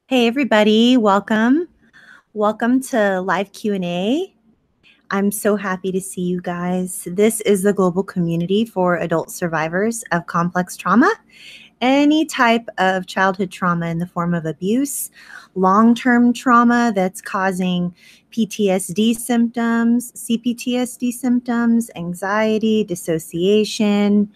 Hey everybody, welcome. Welcome to live Q&A. I'm so happy to see you guys. This is the global community for adult survivors of complex trauma, any type of childhood trauma in the form of abuse, long-term trauma that's causing PTSD symptoms, CPTSD symptoms, anxiety, dissociation.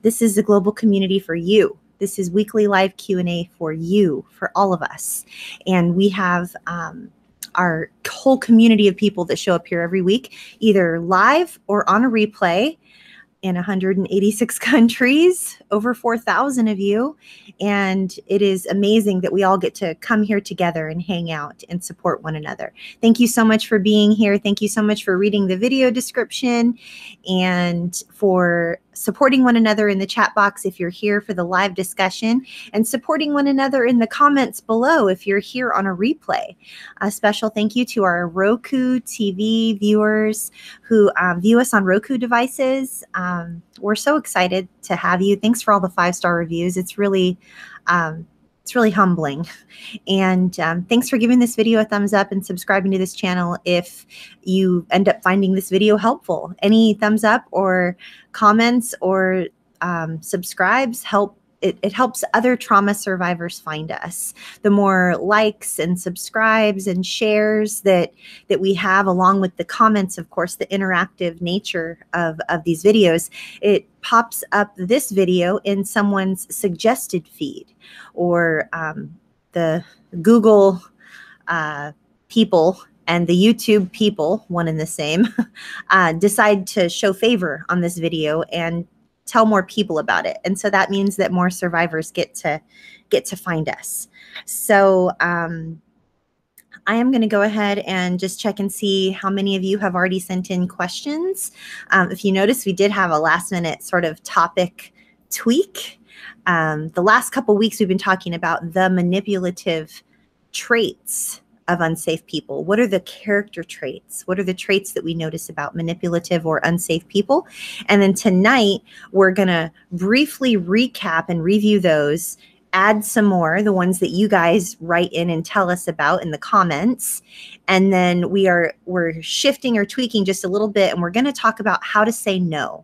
This is the global community for you. This is weekly live Q&A for you, for all of us. And we have our whole community of people that show up here every week, either live or on a replay in 186 countries, over 4,000 of you. And it is amazing that we all get to come here together and hang out and support one another. Thank you so much for being here. Thank you so much for reading the video description and for supporting one another in the chat box if you're here for the live discussion, and supporting one another in the comments below if you're here on a replay. A special thank you to our Roku TV viewers who view us on Roku devices. We're so excited to have you. Thanks for all the 5-star reviews. It's really humbling. And thanks for giving this video a thumbs up and subscribing to this channel if you end up finding this video helpful. Any thumbs up or comments or subscribes help. It helps other trauma survivors find us. The more likes and subscribes and shares that we have, along with the comments, of course, the interactive nature of these videos, it pops up this video in someone's suggested feed, or the Google people and the YouTube people, one and the same, decide to show favor on this video and tell more people about it. And so that means that more survivors get to find us. So I am going to go ahead and just check and see how many of you have already sent in questions. If you notice, we did have a last minute sort of topic tweak. The last couple weeks we've been talking about the manipulative traits of unsafe people. What are the character traits? What are the traits that we notice about manipulative or unsafe people? And then tonight, we're going to briefly recap and review those, add some more, the ones that you guys write in and tell us about in the comments. And then we're shifting or tweaking just a little bit, and we're going to talk about how to say no.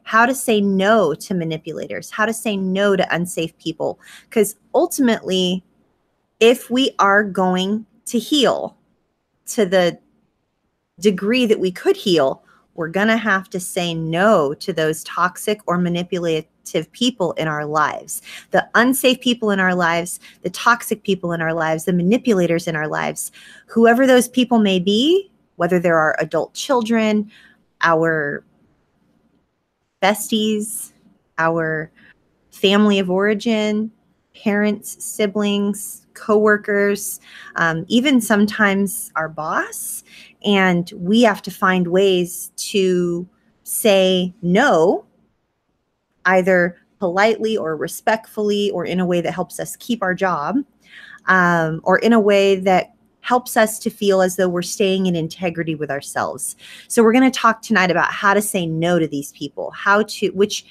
How to say no to manipulators, how to say no to unsafe people. Because ultimately, if we are going to heal to the degree that we could heal, we're going to have to say no to those toxic or manipulative people in our lives. The unsafe people in our lives, the toxic people in our lives, the manipulators in our lives, whoever those people may be, whether they're our adult children, our besties, our family of origin, parents, siblings, coworkers, even sometimes our boss. And we have to find ways to say no, either politely or respectfully, or in a way that helps us keep our job, or in a way that helps us to feel as though we're staying in integrity with ourselves. So we're going to talk tonight about how to say no to these people, which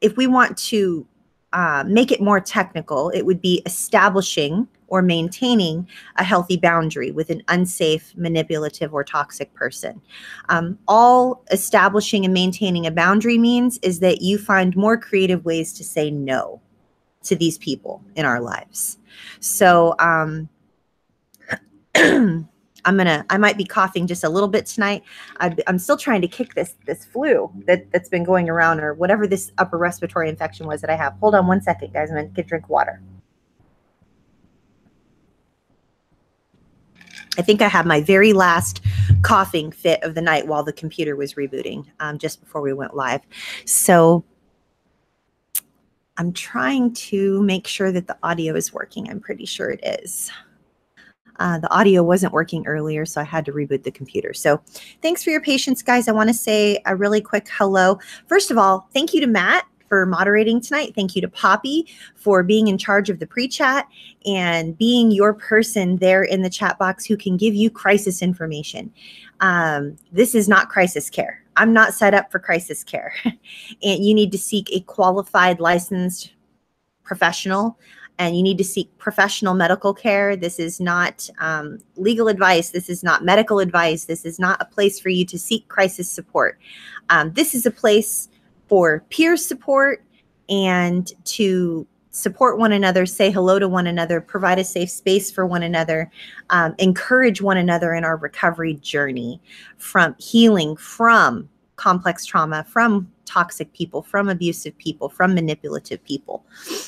if we want to make it more technical, it would be establishing or maintaining a healthy boundary with an unsafe, manipulative, or toxic person. All establishing and maintaining a boundary means is that you find more creative ways to say no to these people in our lives. So I might be coughing just a little bit tonight. I'm still trying to kick this flu that's been going around, or whatever this upper respiratory infection was that I have. Hold on one second, guys. I'm going to get a drink of water. I think I had my very last coughing fit of the night while the computer was rebooting, just before we went live. So I'm trying to make sure that the audio is working. I'm pretty sure it is. The audio wasn't working earlier, so I had to reboot the computer. So thanks for your patience, guys. I want to say a really quick hello. First of all, thank you to Matt for moderating tonight. Thank you to Poppy for being in charge of the pre-chat and being your person there in the chat box who can give you crisis information. This is not crisis care. I'm not set up for crisis care. And you need to seek a qualified, licensed professional and you need to seek professional medical care. This is not legal advice. This is not medical advice. This is not a place for you to seek crisis support. This is a place for peer support and to support one another, say hello to one another, provide a safe space for one another, encourage one another in our recovery journey from healing from complex trauma, from toxic people, from abusive people, from manipulative people.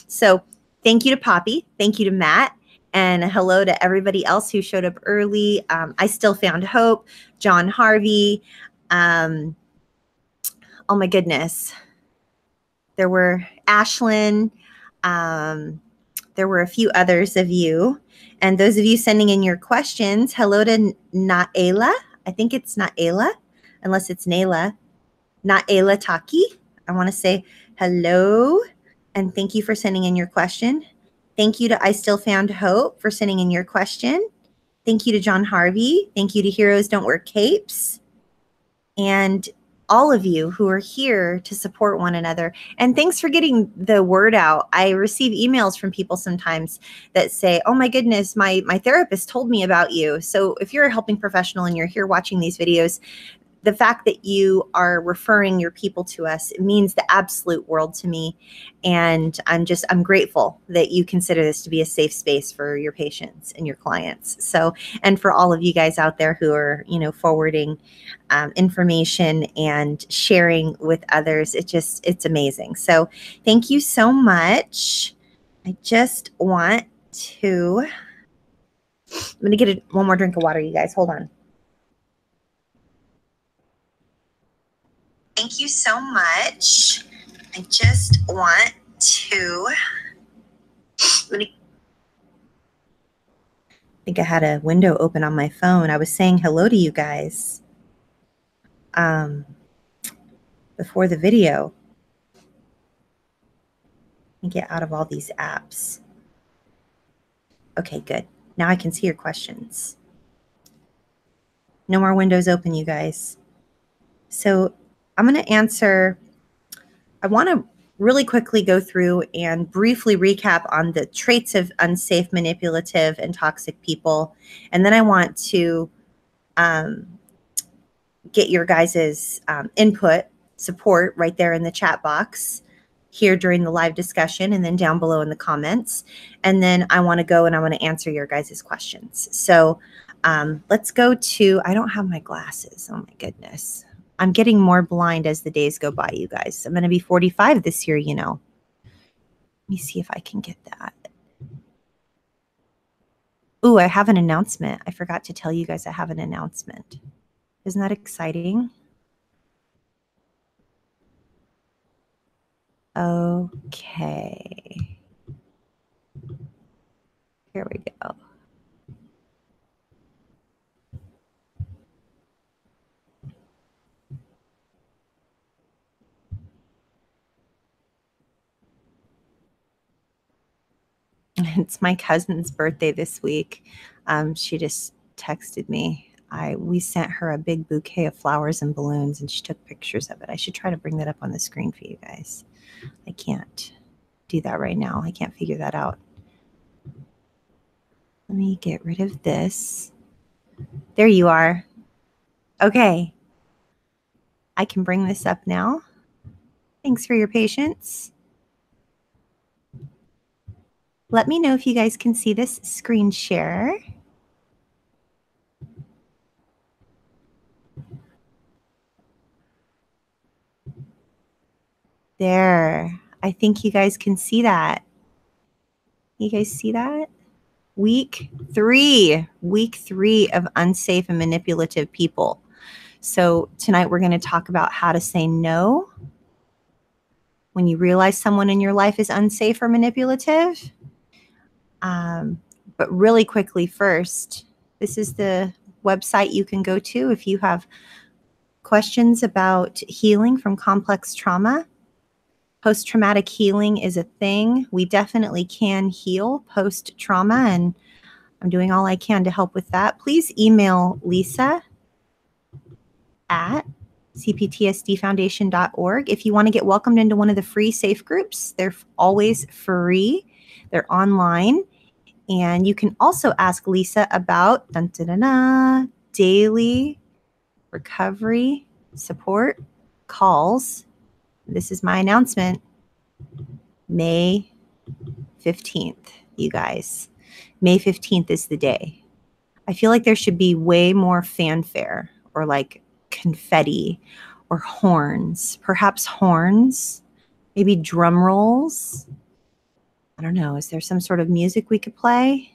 So thank you to Poppy. Thank you to Matt. And hello to everybody else who showed up early. I still found hope. John Harvey. Oh my goodness. There were Ashlyn. There were a few others of you. And those of you sending in your questions, hello to Naela. I think it's Naela, unless it's Naila. Naela Taki. I want to say hello and thank you for sending in your question. Thank you to I Still Found Hope for sending in your question. Thank you to John Harvey. Thank you to Heroes Don't Wear Capes. And all of you who are here to support one another. And thanks for getting the word out. I receive emails from people sometimes that say, oh my goodness, my therapist told me about you. So if you're a helping professional and you're here watching these videos, the fact that you are referring your people to us, it means the absolute world to me. And I'm grateful that you consider this to be a safe space for your patients and your clients. So, and for all of you guys out there who are, forwarding information and sharing with others, it's amazing. So thank you so much. I just want to, I'm going to get one more drink of water, you guys. Hold on. Thank you so much. I just want to, I think I had a window open on my phone. I was saying hello to you guys before the video. Let me get out of all these apps. Okay, good. Now I can see your questions. No more windows open, you guys. So I'm going to answer. I want to really quickly go through and briefly recap on the traits of unsafe, manipulative, and toxic people. And then I want to get your guys' input, support right there in the chat box here during the live discussion and then down below in the comments. And then I want to go and I want to answer your guys' questions. So let's go to, I don't have my glasses. Oh my goodness. I'm getting more blind as the days go by, you guys. I'm going to be 45 this year, Let me see if I can get that. Ooh, I have an announcement. I forgot to tell you guys I have an announcement. Isn't that exciting? Okay. Here we go. It's my cousin's birthday this week. She just texted me. We sent her a big bouquet of flowers and balloons, and she took pictures of it. I should try to bring that up on the screen for you guys. I can't do that right now. I can't figure that out. Let me get rid of this. There you are. Okay. I can bring this up now. Thanks for your patience. Let me know if you guys can see this screen share. There. I think you guys can see that. You guys see that? Week three of unsafe and manipulative people. So tonight we're going to talk about how to say no when you realize someone in your life is unsafe or manipulative. But really quickly first, this is the website you can go to if you have questions about healing from complex trauma. Post-traumatic healing is a thing. We definitely can heal post-trauma, and I'm doing all I can to help with that. Please email Lisa at cptsdfoundation.org if you want to get welcomed into one of the free safe groups. They're always free. They're online. And you can also ask Lisa about daily recovery support calls. This is my announcement. May 15th, you guys. May 15th is the day. I feel like there should be way more fanfare or like confetti or horns, perhaps horns, maybe drum rolls. I don't know. Is there some sort of music we could play?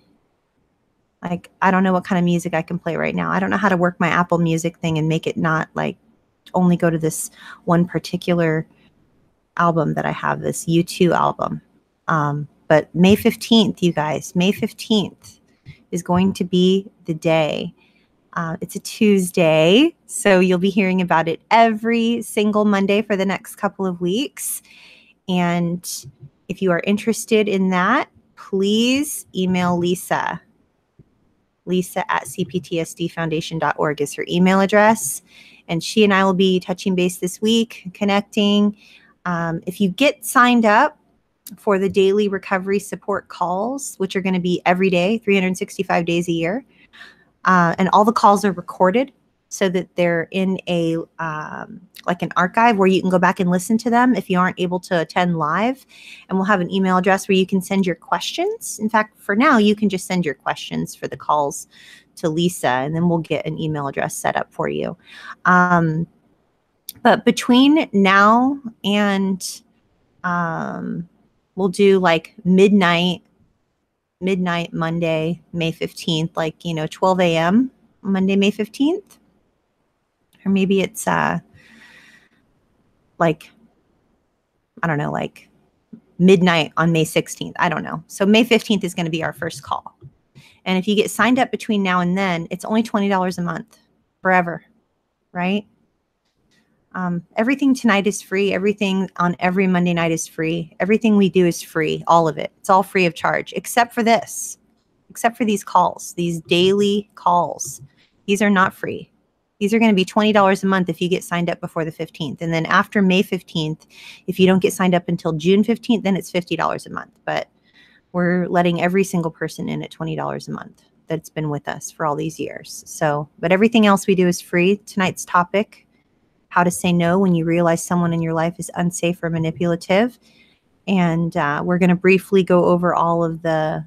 Like, I don't know what kind of music I can play right now. I don't know how to work my Apple Music thing and make it not like only go to this one particular album that I have, this U2 album. But May 15th, you guys, May 15th is going to be the day. It's a Tuesday, so you'll be hearing about it every single Monday for the next couple of weeks. And if you are interested in that, please email Lisa. Lisa at cptsdfoundation.org is her email address. And she and I will be touching base this week, connecting. If you get signed up for the daily recovery support calls, which are going to be every day, 365 days a year, and all the calls are recorded so that they're in a like an archive where you can go back and listen to them if you aren't able to attend live. And we'll have an email address where you can send your questions. In fact, for now, you can just send your questions for the calls to Lisa, and then we'll get an email address set up for you. But between now and we'll do like midnight Monday, May 15th, like, 12 a.m. Monday, May 15th. Or maybe it's like, I don't know, like midnight on May 16th. I don't know. So May 15th is going to be our first call. And if you get signed up between now and then, it's only $20 a month forever, right? Everything tonight is free. Everything on every Monday night is free. Everything we do is free. All of it. It's all free of charge, except for this, except for these calls, these daily calls. These are not free. These are going to be $20 a month if you get signed up before the 15th. And then after May 15th, if you don't get signed up until June 15th, then it's $50 a month. But we're letting every single person in at $20 a month that's been with us for all these years. So, but everything else we do is free. Tonight's topic, how to say no when you realize someone in your life is unsafe or manipulative. And we're going to briefly go over all of the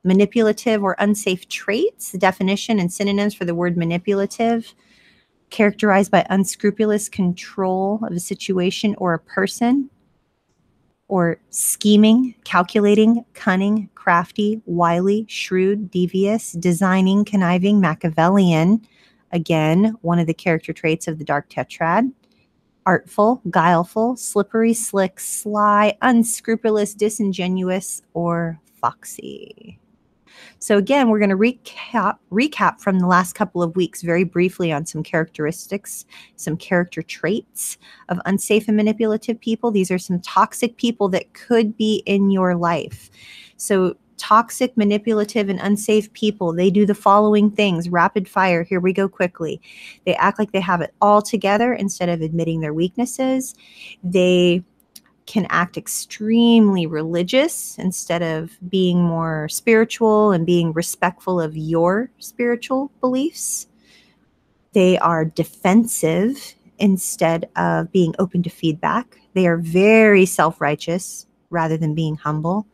manipulative or unsafe traits, the definition and synonyms for the word manipulative, characterized by unscrupulous control of a situation or a person, or scheming, calculating, cunning, crafty, wily, shrewd, devious, designing, conniving, Machiavellian. Again, one of the character traits of the dark tetrad. Artful, guileful, slippery, slick, sly, unscrupulous, disingenuous, or foxy. So again, we're going to recap from the last couple of weeks very briefly on some characteristics, some character traits of unsafe and manipulative people. These are some toxic people that could be in your life. So toxic, manipulative, and unsafe people, they do the following things. Rapid fire. Here we go quickly. They act like they have it all together instead of admitting their weaknesses. They can act extremely religious instead of being more spiritual and being respectful of your spiritual beliefs. They are defensive instead of being open to feedback. They are very self-righteous rather than being humble.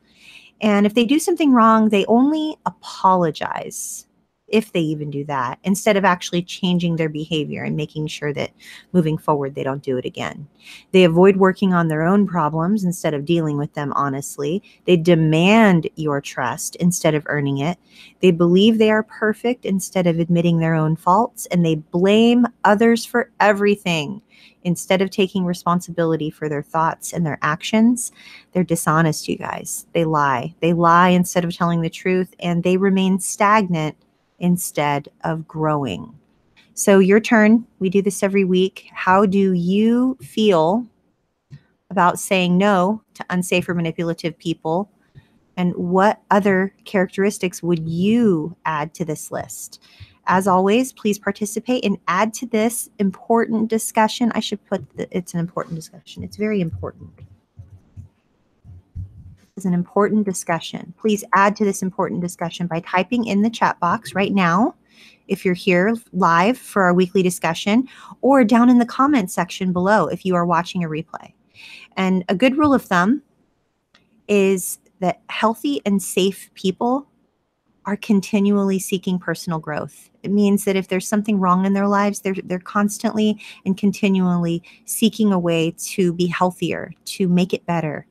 And if they do something wrong, they only apologize, if they even do that, instead of actually changing their behavior and making sure that moving forward they don't do it again. They avoid working on their own problems instead of dealing with them honestly. They demand your trust instead of earning it. They believe they are perfect instead of admitting their own faults, and they blame others for everything instead of taking responsibility for their thoughts and their actions. They're dishonest, you guys. They lie. They lie instead of telling the truth, and they remain stagnant instead of growing. So your turn. We do this every week. How do you feel about saying no to unsafe or manipulative people? And what other characteristics would you add to this list? As always, please participate and add to this important discussion. I should put it's an important discussion. It's very important. is an important discussion. Please add to this important discussion by typing in the chat box right now, if you're here live for our weekly discussion, or down in the comment section below if you are watching a replay. And a good rule of thumb is that healthy and safe people are continually seeking personal growth. It means that if there's something wrong in their lives, they're constantly and continually seeking a way to be healthier, to make it better,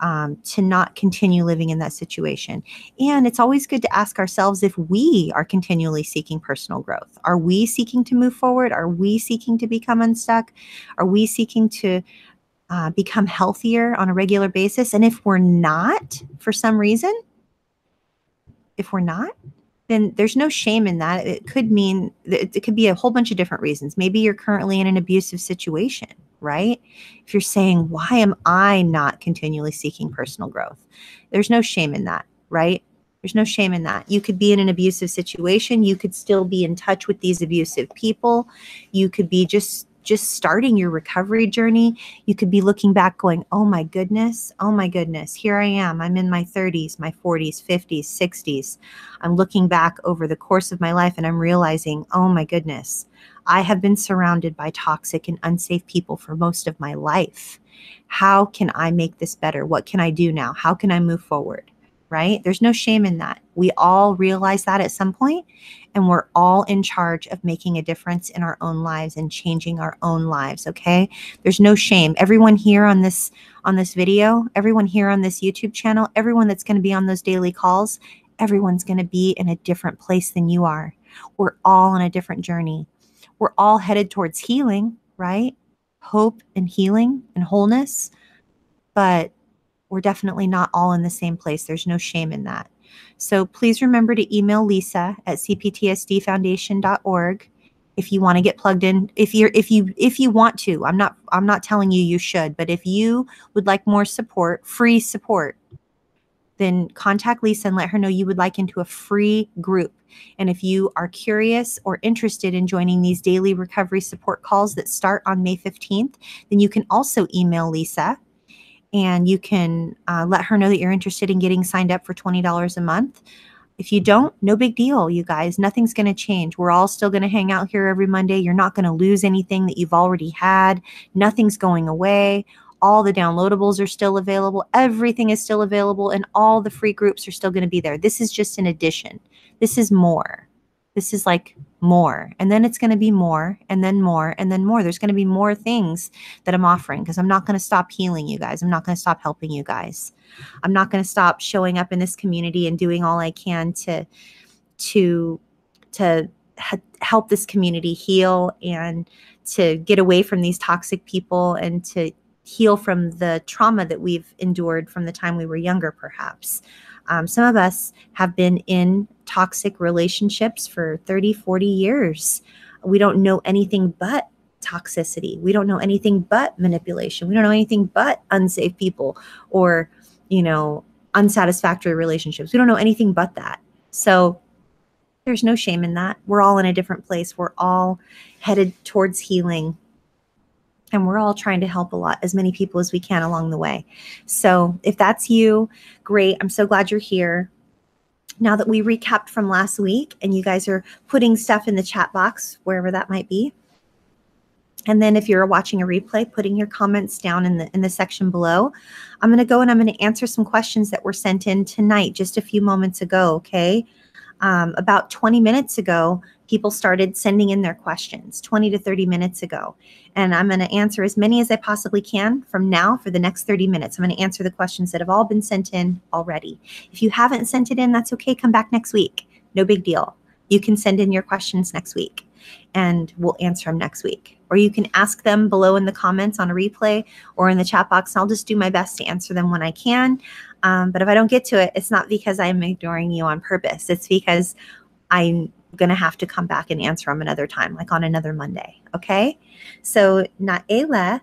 to not continue living in that situation. And it's always good to ask ourselves if we are continually seeking personal growth. Are we seeking to move forward? Are we seeking to become unstuck? Are we seeking to become healthier on a regular basis? And if we're not, for some reason, if we're not, then there's no shame in that. It could mean, it could be a whole bunch of different reasons. Maybe you're currently in an abusive situation, right? If you're saying, why am I not continually seeking personal growth? There's no shame in that, right? There's no shame in that. You could be in an abusive situation. You could still be in touch with these abusive people. You could be just starting your recovery journey. You could be looking back going, oh my goodness, here I am. I'm in my 30s, my 40s, 50s, 60s. I'm looking back over the course of my life and I'm realizing, oh my goodness, I have been surrounded by toxic and unsafe people for most of my life. How can I make this better? What can I do now? How can I move forward? Right? There's no shame in that. We all realize that at some point, and we're all in charge of making a difference in our own lives and changing our own lives. Okay. There's no shame. Everyone here on this video, everyone here on this YouTube channel, everyone that's going to be on those daily calls, everyone's going to be in a different place than you are. We're all on a different journey. We're all headed towards healing, right? Hope and healing and wholeness, but we're definitely not all in the same place. There's no shame in that. So please remember to email Lisa at cptsdfoundation.org if you want to get plugged in. If you want to, I'm not telling you should, but if you would like more support, free support, then contact Lisa and let her know you would like into a free group. And if you are curious or interested in joining these daily recovery support calls that start on May 15th, then you can also email Lisa. And you can let her know that you're interested in getting signed up for $20 a month. If you don't, no big deal, you guys. Nothing's going to change. We're all still going to hang out here every Monday. You're not going to lose anything that you've already had. Nothing's going away. All the downloadables are still available. Everything is still available, and all the free groups are still going to be there. This is just an addition. This is more. This is like more, and then it's going to be more, and then more, and then more. There's going to be more things that I'm offering because I'm not going to stop healing you guys. I'm not going to stop helping you guys. I'm not going to stop showing up in this community and doing all I can to help this community heal and to get away from these toxic people and to heal from the trauma that we've endured from the time we were younger, perhaps. Some of us have been in toxic relationships for 30, 40 years. We don't know anything but toxicity. We don't know anything but manipulation. We don't know anything but unsafe people or, unsatisfactory relationships. We don't know anything but that. So there's no shame in that. We're all in a different place. We're all headed towards healing. And we're all trying to help as many people as we can along the way. So if that's you, great. I'm so glad you're here. Now that we recapped from last week and you guys are putting stuff in the chat box, wherever that might be. And then if you're watching a replay, putting your comments down in the section below. I'm going to go and I'm going to answer some questions that were sent in tonight, just a few moments ago, okay? About 20 minutes ago, people started sending in their questions, 20 to 30 minutes ago. And I'm going to answer as many as I possibly can from now for the next 30 minutes. I'm going to answer the questions that have all been sent in already. If you haven't sent it in, that's okay. Come back next week. No big deal. You can send in your questions next week and we'll answer them next week. Or you can ask them below in the comments on a replay or in the chat box. And I'll just do my best to answer them when I can. But if I don't get to it, it's not because I'm ignoring you on purpose. It's because I'm going to have to come back and answer them another time, like on another Monday. Okay. So Naela,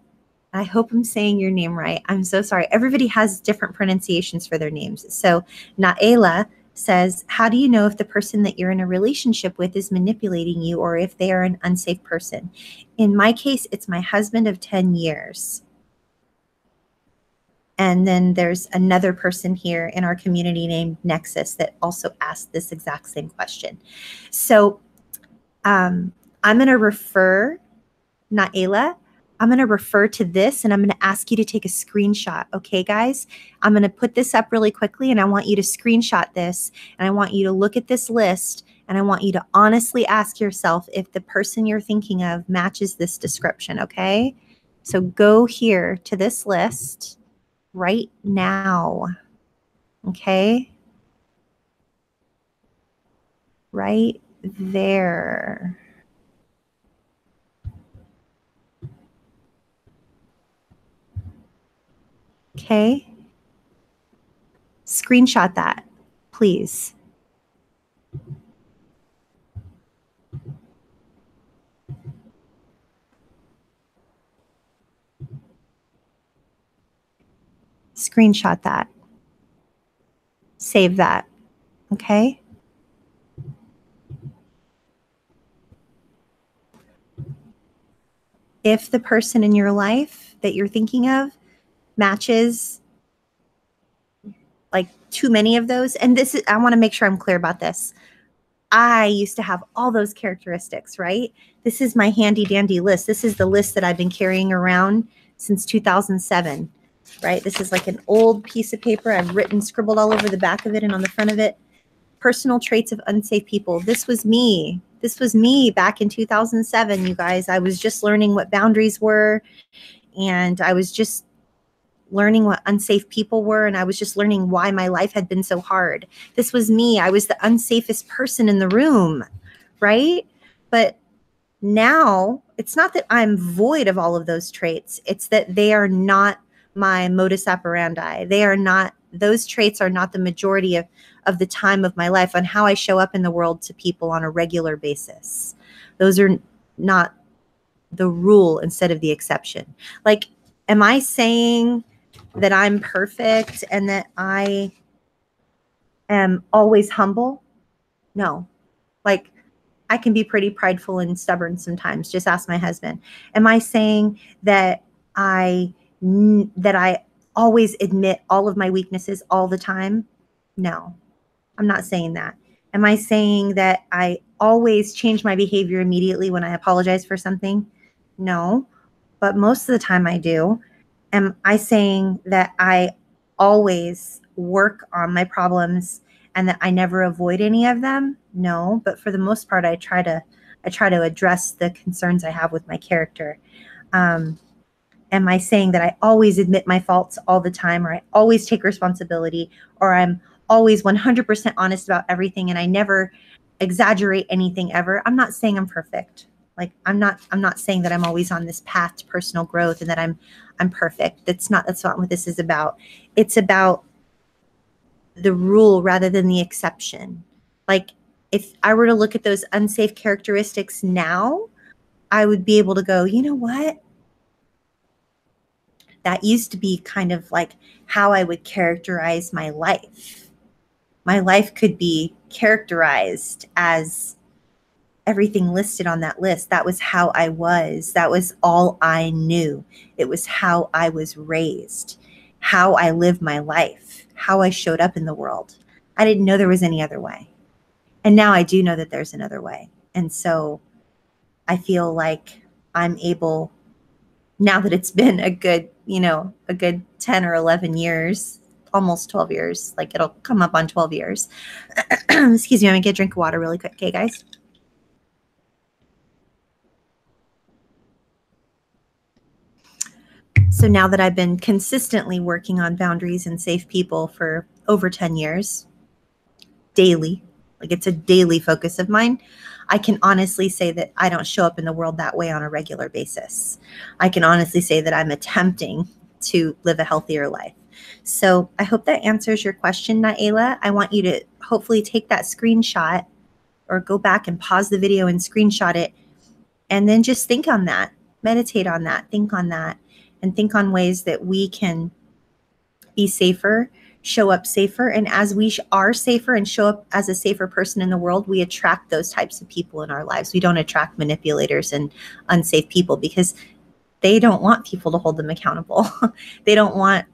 I hope I'm saying your name right. I'm so sorry. Everybody has different pronunciations for their names. So Naela says, how do you know if the person that you're in a relationship with is manipulating you or if they are an unsafe person? In my case, it's my husband of 10 years. And then there's another person here in our community named Nexus that also asked this exact same question. So I'm going to refer, Naela, I'm going to refer to this and I'm going to ask you to take a screenshot. Okay, guys? I'm going to put this up really quickly and I want you to screenshot this and I want you to look at this list and I want you to honestly ask yourself if the person you're thinking of matches this description, okay? So go here to this list right now, okay? Right there. Okay? Screenshot that, please. Screenshot that. Save that, okay? If the person in your life that you're thinking of matches like too many of those, and this is, I want to make sure I'm clear about this. I used to have all those characteristics, right? This is my handy dandy list. This is the list that I've been carrying around since 2007, right? This is like an old piece of paper. I've scribbled all over the back of it and on the front of it. Personal traits of unsafe people. This was me. This was me back in 2007, you guys. I was just learning what boundaries were, and I was just learning what unsafe people were, and I was just learning why my life had been so hard. This was me. I was the unsafest person in the room, right? But now it's not that I'm void of all of those traits. It's that they are not my modus operandi. They are not, those traits are not the majority of the time of my life on how I show up in the world to people on a regular basis. Those are not the rule instead of the exception. Like, am I saying that I'm perfect and that I am always humble? No. Like, I can be pretty prideful and stubborn sometimes. Just ask my husband. Am I saying that I always admit all of my weaknesses all the time? No, I'm not saying that. Am I saying that I always change my behavior immediately when I apologize for something? No, but most of the time I do. Am I saying that I always work on my problems and that I never avoid any of them? No, but for the most part, I try to address the concerns I have with my character. Am I saying that I always admit my faults all the time, or I always take responsibility, or I'm always 100% honest about everything and I never exaggerate anything ever? I'm not saying I'm perfect. Like, I'm not saying that I'm always on this path to personal growth and that I'm perfect. That's not what this is about. It's about the rule rather than the exception. Like, if I were to look at those unsafe characteristics now, I would be able to go, you know what? That used to be kind of like how I would characterize my life. My life could be characterized as everything listed on that list. That was how I was. That was all I knew. It was how I was raised, how I lived my life, how I showed up in the world. I didn't know there was any other way. And now I do know that there's another way. And so I feel like I'm able, now that it's been a good 10 or 11 years, almost 12 years, like it'll come up on 12 years. Excuse me, I'm gonna get a drink of water really quick. Okay, guys. So now that I've been consistently working on boundaries and safe people for over 10 years, daily, like it's a daily focus of mine, I can honestly say that I don't show up in the world that way on a regular basis. I can honestly say that I'm attempting to live a healthier life. So I hope that answers your question, Naela. I want you to hopefully take that screenshot or go back and pause the video and screenshot it, and then just think on that, meditate on that, think on that, and think on ways that we can be safer, show up safer. And as we are safer and show up as a safer person in the world, we attract those types of people in our lives. We don't attract manipulators and unsafe people because they don't want people to hold them accountable. They don't want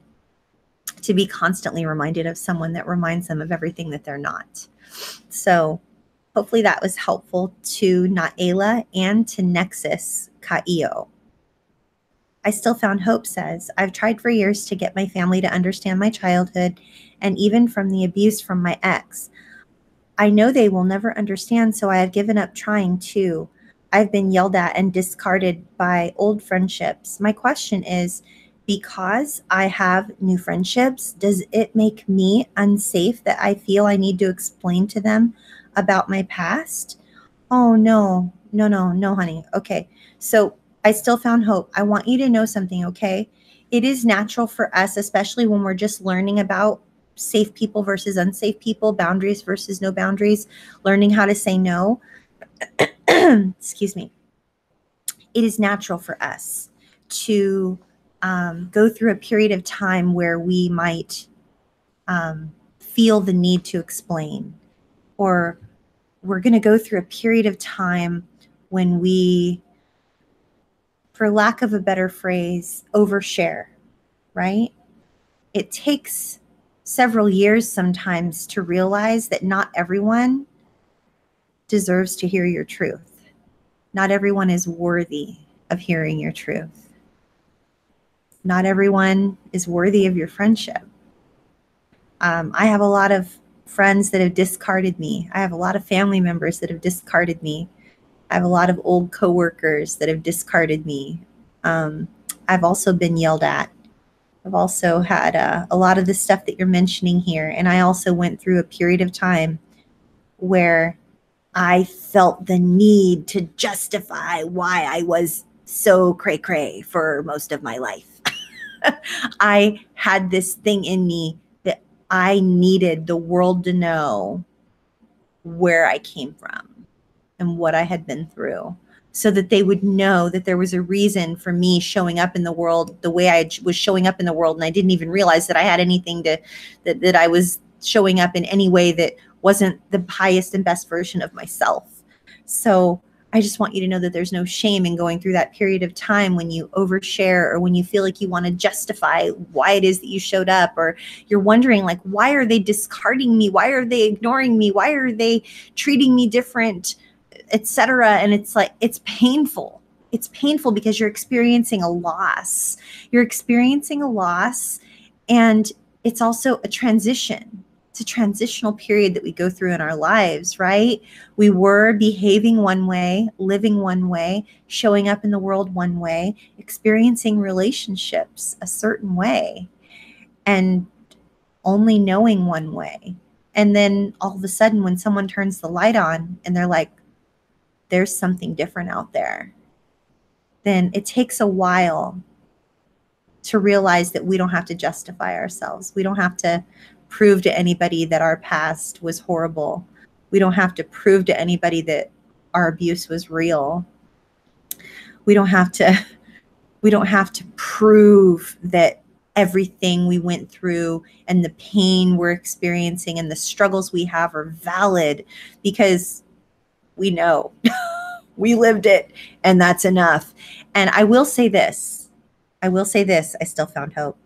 to be constantly reminded of someone that reminds them of everything that they're not. So hopefully that was helpful to Naela and to Nexus Kaio. I still found hope says, I've tried for years to get my family to understand my childhood and even from the abuse from my ex. I know they will never understand, so I have given up trying too. I've been yelled at and discarded by old friendships. My question is, because I have new friendships, does it make me unsafe that I feel I need to explain to them about my past? Oh, no, no, no, no, honey. Okay. So I still found hope. I want you to know something, okay? It is natural for us, especially when we're just learning about safe people versus unsafe people, boundaries versus no boundaries, learning how to say no. Excuse me. It is natural for us to go through a period of time where we might feel the need to explain, or we're going to go through a period of time when we, for lack of a better phrase, overshare, right? It takes several years sometimes to realize that not everyone deserves to hear your truth. Not everyone is worthy of hearing your truth. Not everyone is worthy of your friendship. I have a lot of friends that have discarded me. I have a lot of family members that have discarded me. I have a lot of old coworkers that have discarded me. I've also been yelled at. I've also had a lot of the stuff that you're mentioning here. And I also went through a period of time where I felt the need to justify why I was so cray-cray for most of my life. I had this thing in me that I needed the world to know where I came from and what I had been through, so that they would know that there was a reason for me showing up in the world the way I was showing up in the world. And I didn't even realize that I had anything that I was showing up in any way that wasn't the highest and best version of myself. So I just want you to know that there's no shame in going through that period of time when you overshare, or when you feel like you want to justify why it is that you showed up, or you're wondering, like, why are they discarding me? Why are they ignoring me? Why are they treating me different, etc. And it's like, it's painful. It's painful because you're experiencing a loss. You're experiencing a loss, and it's also a transition. It's a transitional period that we go through in our lives, right? We were behaving one way, living one way, showing up in the world one way, experiencing relationships a certain way, and only knowing one way. And then all of a sudden, when someone turns the light on and they're like, there's something different out there, then it takes a while to realize that we don't have to justify ourselves. We don't have to prove to anybody that our past was horrible. We don't have to prove to anybody that our abuse was real. We don't have to prove that everything we went through and the pain we're experiencing and the struggles we have are valid, because we know. We lived it, and that's enough. And I will say this. I still found hope.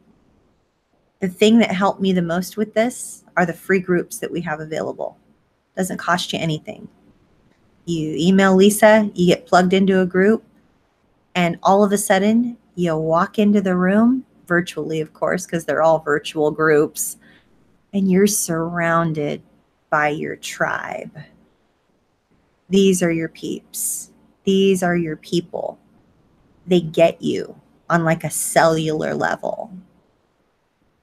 The thing that helped me the most with this are the free groups that we have available. Doesn't cost you anything. You email Lisa, you get plugged into a group, and all of a sudden you walk into the room, virtually, of course, because they're all virtual groups, and you're surrounded by your tribe. These are your peeps. These are your people. They get you on like a cellular level.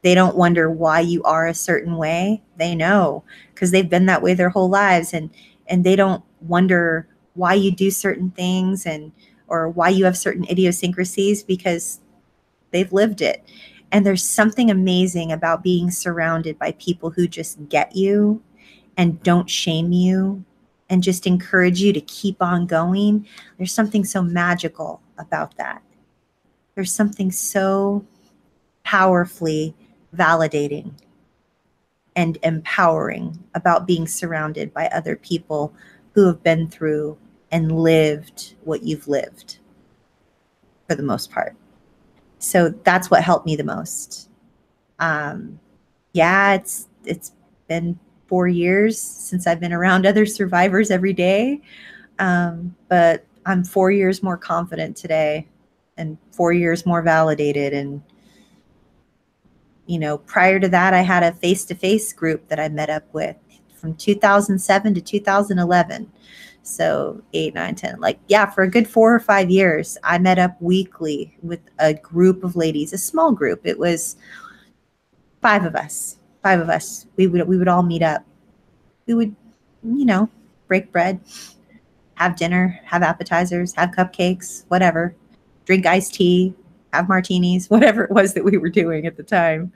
They don't wonder why you are a certain way. They know, because they've been that way their whole lives, and they don't wonder why you do certain things, and or why you have certain idiosyncrasies, because they've lived it. And there's something amazing about being surrounded by people who just get you and don't shame you and just encourage you to keep on going. There's something so magical about that. There's something so powerfully validating and empowering about being surrounded by other people who have been through and lived what you've lived, for the most part. So that's what helped me the most. Yeah, it's been 4 years since I've been around other survivors every day. But I'm 4 years more confident today and 4 years more validated. And, prior to that, I had a face-to-face group that I met up with from 2007 to 2011. So 8, 9, 10, like, yeah, for a good 4 or 5 years, I met up weekly with a group of ladies, a small group. It was five of us. We would all meet up. We would, break bread, have dinner, have appetizers, have cupcakes, whatever, drink iced tea, have martinis, whatever it was that we were doing at the time.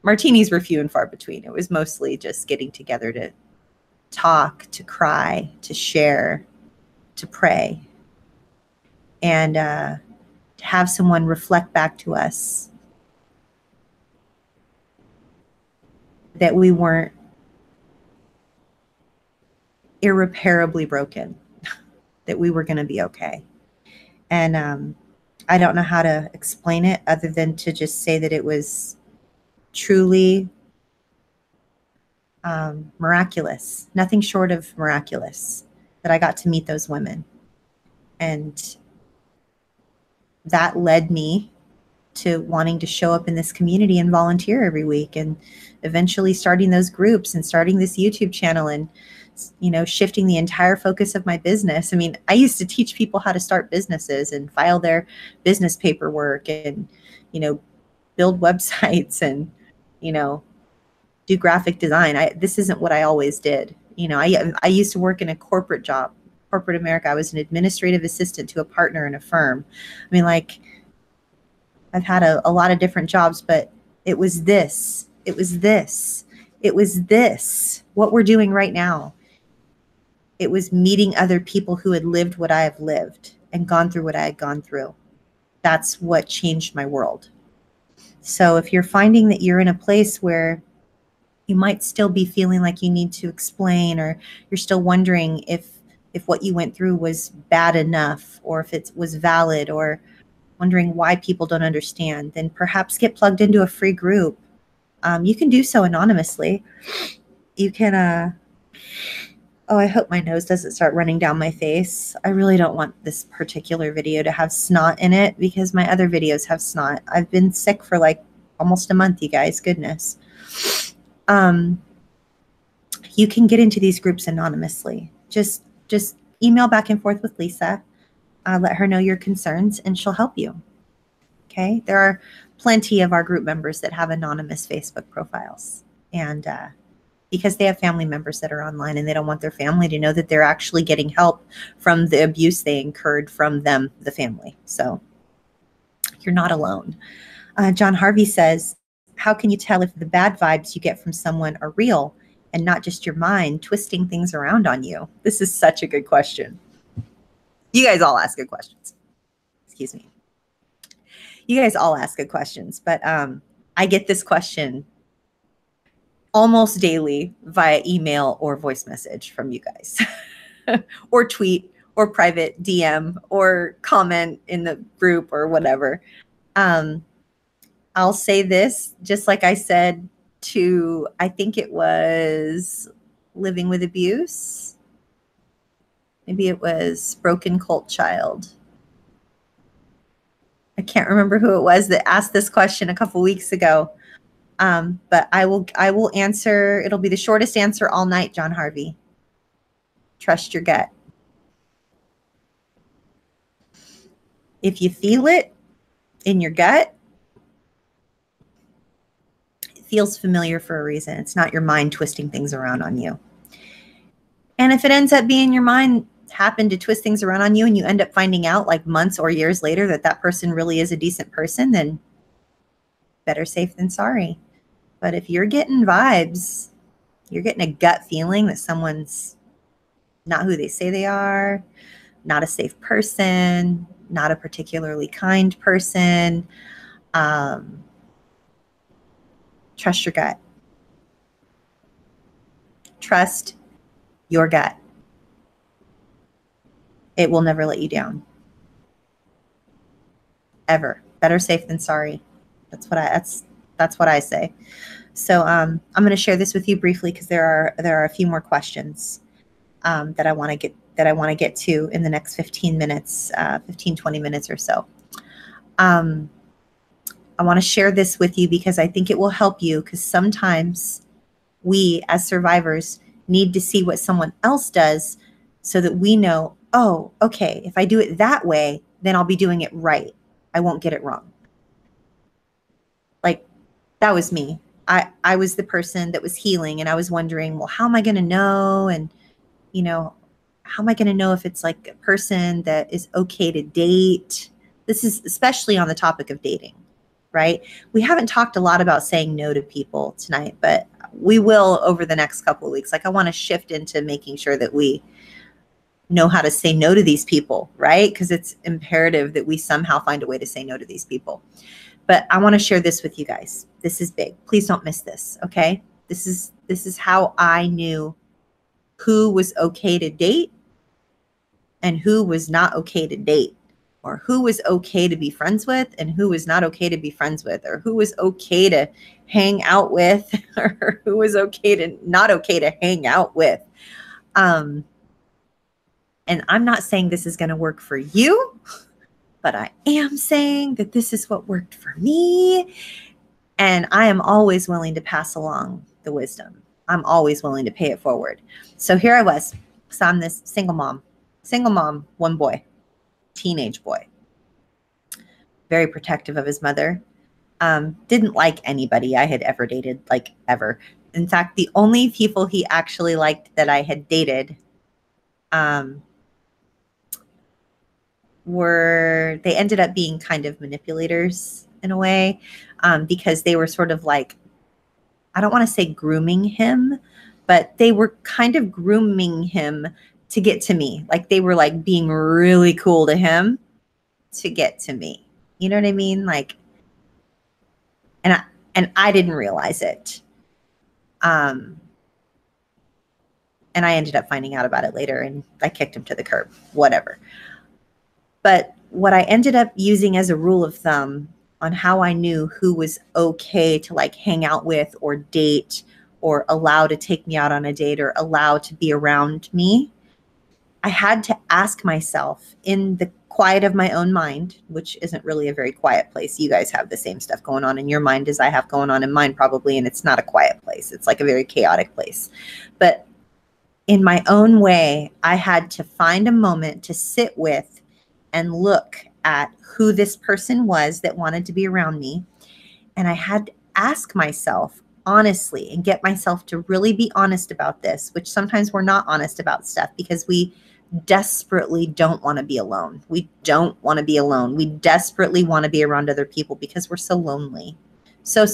Martinis were few and far between. It was mostly just getting together to talk, to cry, to share, to pray, and to have someone reflect back to us that we weren't irreparably broken, that we were going to be okay. And I don't know how to explain it other than to just say that it was truly miraculous, nothing short of miraculous, that I got to meet those women. And that led me to wanting to show up in this community and volunteer every week, and eventually starting those groups and starting this YouTube channel, and shifting the entire focus of my business. I mean, I used to teach people how to start businesses and file their business paperwork and build websites and do graphic design. This isn't what I always did. I used to work in a corporate job, corporate America. I was an administrative assistant to a partner in a firm. I mean, like, I've had a lot of different jobs, but it was this. It was this. It was this. What we're doing right now. It was meeting other people who had lived what I have lived and gone through what I had gone through. That's what changed my world. So if you're finding that you're in a place where you might still be feeling like you need to explain, or you're still wondering if what you went through was bad enough, or if it was valid, or wondering why people don't understand, then perhaps get plugged into a free group. You can do so anonymously. You can, oh, I hope my nose doesn't start running down my face. I really don't want this particular video to have snot in it, because my other videos have snot. I've been sick for like almost a month, you guys. Goodness. You can get into these groups anonymously. Just email back and forth with Lisa. Let her know your concerns, and she'll help you. Okay? There are plenty of our group members that have anonymous Facebook profiles, and because they have family members that are online, and they don't want their family to know that they're actually getting help from the abuse they incurred from them, the family. So you're not alone. John Harvey says, how can you tell if the bad vibes you get from someone are real and not just your mind twisting things around on you? This is such a good question. You guys all ask good questions. Excuse me. You guys all ask good questions, but I get this question almost daily via email or voice message from you guys, or tweet, or private DM, or comment in the group, or whatever. I'll say this, just like I said to, I think it was Living with Abuse. Maybe it was Broken Cult Child. I can't remember who it was that asked this question a couple weeks ago. But I will answer. It'll be the shortest answer all night, John Harvey. Trust your gut. If you feel it in your gut, it feels familiar for a reason. It's not your mind twisting things around on you. And if it ends up being your mind happened to twist things around on you, and you end up finding out like months or years later that that person really is a decent person, then better safe than sorry. But if you're getting vibes, you're getting a gut feeling that someone's not who they say they are, not a safe person, not a particularly kind person, trust your gut. Trust your gut. It will never let you down. Ever. Better safe than sorry. That's That's what I say. So I'm going to share this with you briefly because there are a few more questions that I want to get to in the next 15 minutes, 20 minutes or so. I want to share this with you because I think it will help you, because sometimes we as survivors need to see what someone else does so that we know, oh, okay, if I do it that way, then I'll be doing it right. I won't get it wrong. Like, that was me. I was the person that was healing, and I was wondering, well, how am I going to know? And, you know, how am I going to know if it's like a person that is okay to date? This is especially on the topic of dating, right? We haven't talked a lot about saying no to people tonight, but we will over the next couple of weeks. Like, I want to shift into making sure that we know how to say no to these people, right? Because it's imperative that we somehow find a way to say no to these people. But I want to share this with you guys. This is big. Please don't miss this, okay? This is how I knew who was okay to date and who was not okay to date, or who was okay to be friends with and who was not okay to be friends with, or who was okay to hang out with or who was not okay to hang out with. And I'm not saying this is going to work for you, but I am saying that this is what worked for me. And I am always willing to pass along the wisdom. I'm always willing to pay it forward. So here I was. So I'm this single mom, one boy, teenage boy, very protective of his mother. Didn't like anybody I had ever dated, like ever. In fact, the only people he actually liked that I had dated they ended up being kind of manipulators in a way, because they were sort of like, I don't want to say grooming him, but they were kind of grooming him to get to me. Like, they were like being really cool to him to get to me. You know what I mean? Like, and I didn't realize it. And I ended up finding out about it later, and I kicked him to the curb, whatever. But what I ended up using as a rule of thumb on how I knew who was okay to like hang out with or date or allow to take me out on a date or allow to be around me, I had to ask myself in the quiet of my own mind, which isn't really a very quiet place. You guys have the same stuff going on in your mind as I have going on in mine probably, and it's not a quiet place. It's like a very chaotic place. But in my own way, I had to find a moment to sit with and look at who this person was that wanted to be around me. And I had to ask myself honestly and get myself to really be honest about this, which sometimes we're not honest about stuff because we desperately don't want to be alone. We don't want to be alone. We desperately want to be around other people because we're so lonely. So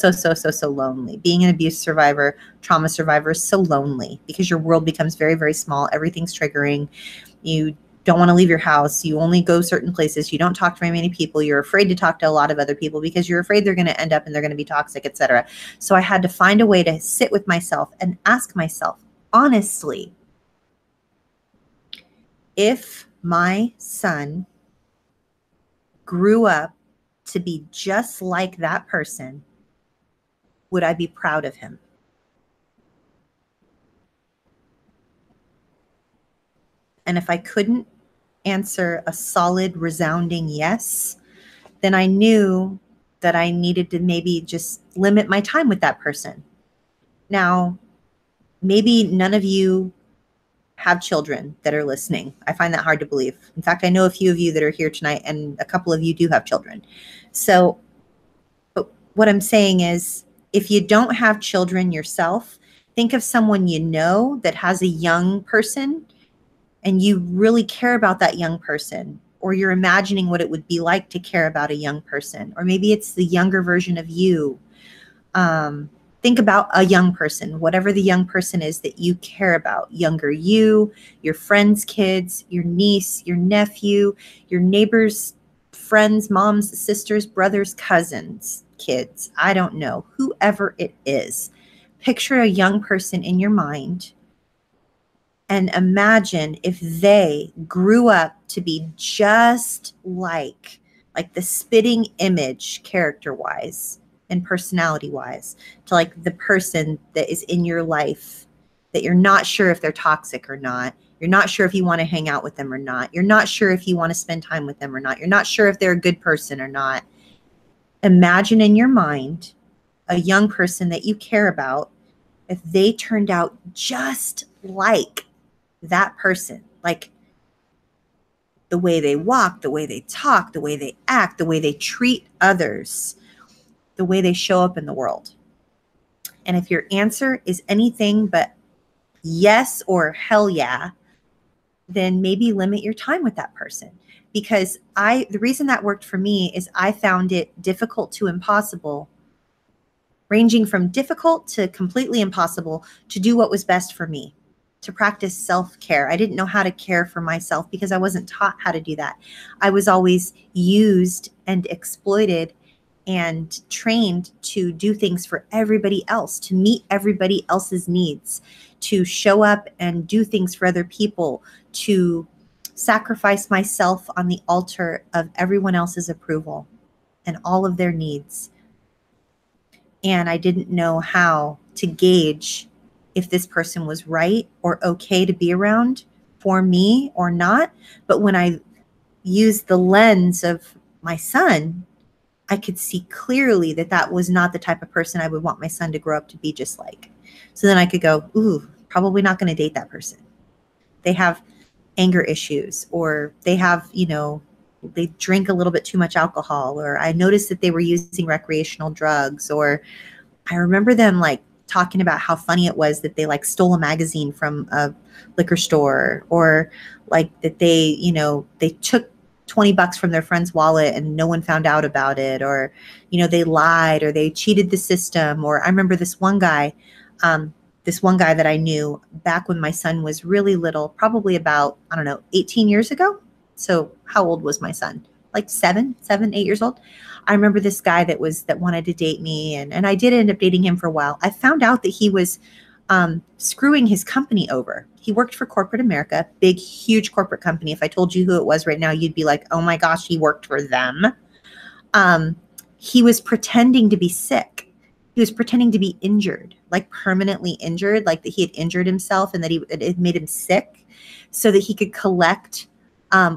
lonely. Being an abuse survivor, trauma survivor is so lonely because your world becomes very, very small. Everything's triggering. You don't want to leave your house. You only go certain places. You don't talk to very many people. You're afraid to talk to a lot of other people because you're afraid they're going to end up and they're going to be toxic, etc. So I had to find a way to sit with myself and ask myself honestly, if my son grew up to be just like that person, would I be proud of him? And if I couldn't answer a solid, resounding yes, then I knew that I needed to maybe just limit my time with that person. Now, maybe none of you have children that are listening. I find that hard to believe. In fact, I know a few of you that are here tonight, and a couple of you do have children. So, but what I'm saying is, if you don't have children yourself, think of someone you know that has a young person and you really care about that young person, or you're imagining what it would be like to care about a young person, or maybe it's the younger version of you. Think about a young person, whatever the young person is that you care about, younger you, your friend's kids, your niece, your nephew, your neighbor's friends, moms, sisters, brothers, cousins, kids, I don't know, whoever it is. Picture a young person in your mind and imagine if they grew up to be just like the spitting image character-wise and personality wise to like the person that is in your life that you're not sure if they're toxic or not. You're not sure if you want to hang out with them or not. You're not sure if you want to spend time with them or not. You're not sure if they're a good person or not. Imagine in your mind a young person that you care about, if they turned out just like that person, like the way they walk, the way they talk, the way they act, the way they treat others, the way they show up in the world. And if your answer is anything but yes or hell yeah, then maybe limit your time with that person. Because the reason that worked for me is I found it difficult to impossible, ranging from difficult to completely impossible, to do what was best for me, to practice self-care. I didn't know how to care for myself because I wasn't taught how to do that. I was always used and exploited and trained to do things for everybody else, to meet everybody else's needs, to show up and do things for other people, to sacrifice myself on the altar of everyone else's approval and all of their needs. And I didn't know how to gauge if this person was right or okay to be around for me or not. But when I used the lens of my son, I could see clearly that that was not the type of person I would want my son to grow up to be just like. So then I could go, ooh, probably not going to date that person. They have anger issues, or they have, they drink a little bit too much alcohol, or I noticed that they were using recreational drugs, or I remember them like talking about how funny it was that they like stole a magazine from a liquor store, or like that they took $20 from their friend's wallet and no one found out about it, or, they lied, or they cheated the system. Or I remember this one guy that I knew back when my son was really little, probably about, 18 years ago. So how old was my son? Like 8 years old. I remember this guy that wanted to date me, and I did end up dating him for a while. I found out that he was screwing his company over. He worked for corporate America, big, huge corporate company. If I told you who it was right now, you'd be like, oh my gosh, he worked for them. He was pretending to be sick. He was pretending to be injured, like permanently injured, like that he had injured himself and that it made him sick, so that he could collect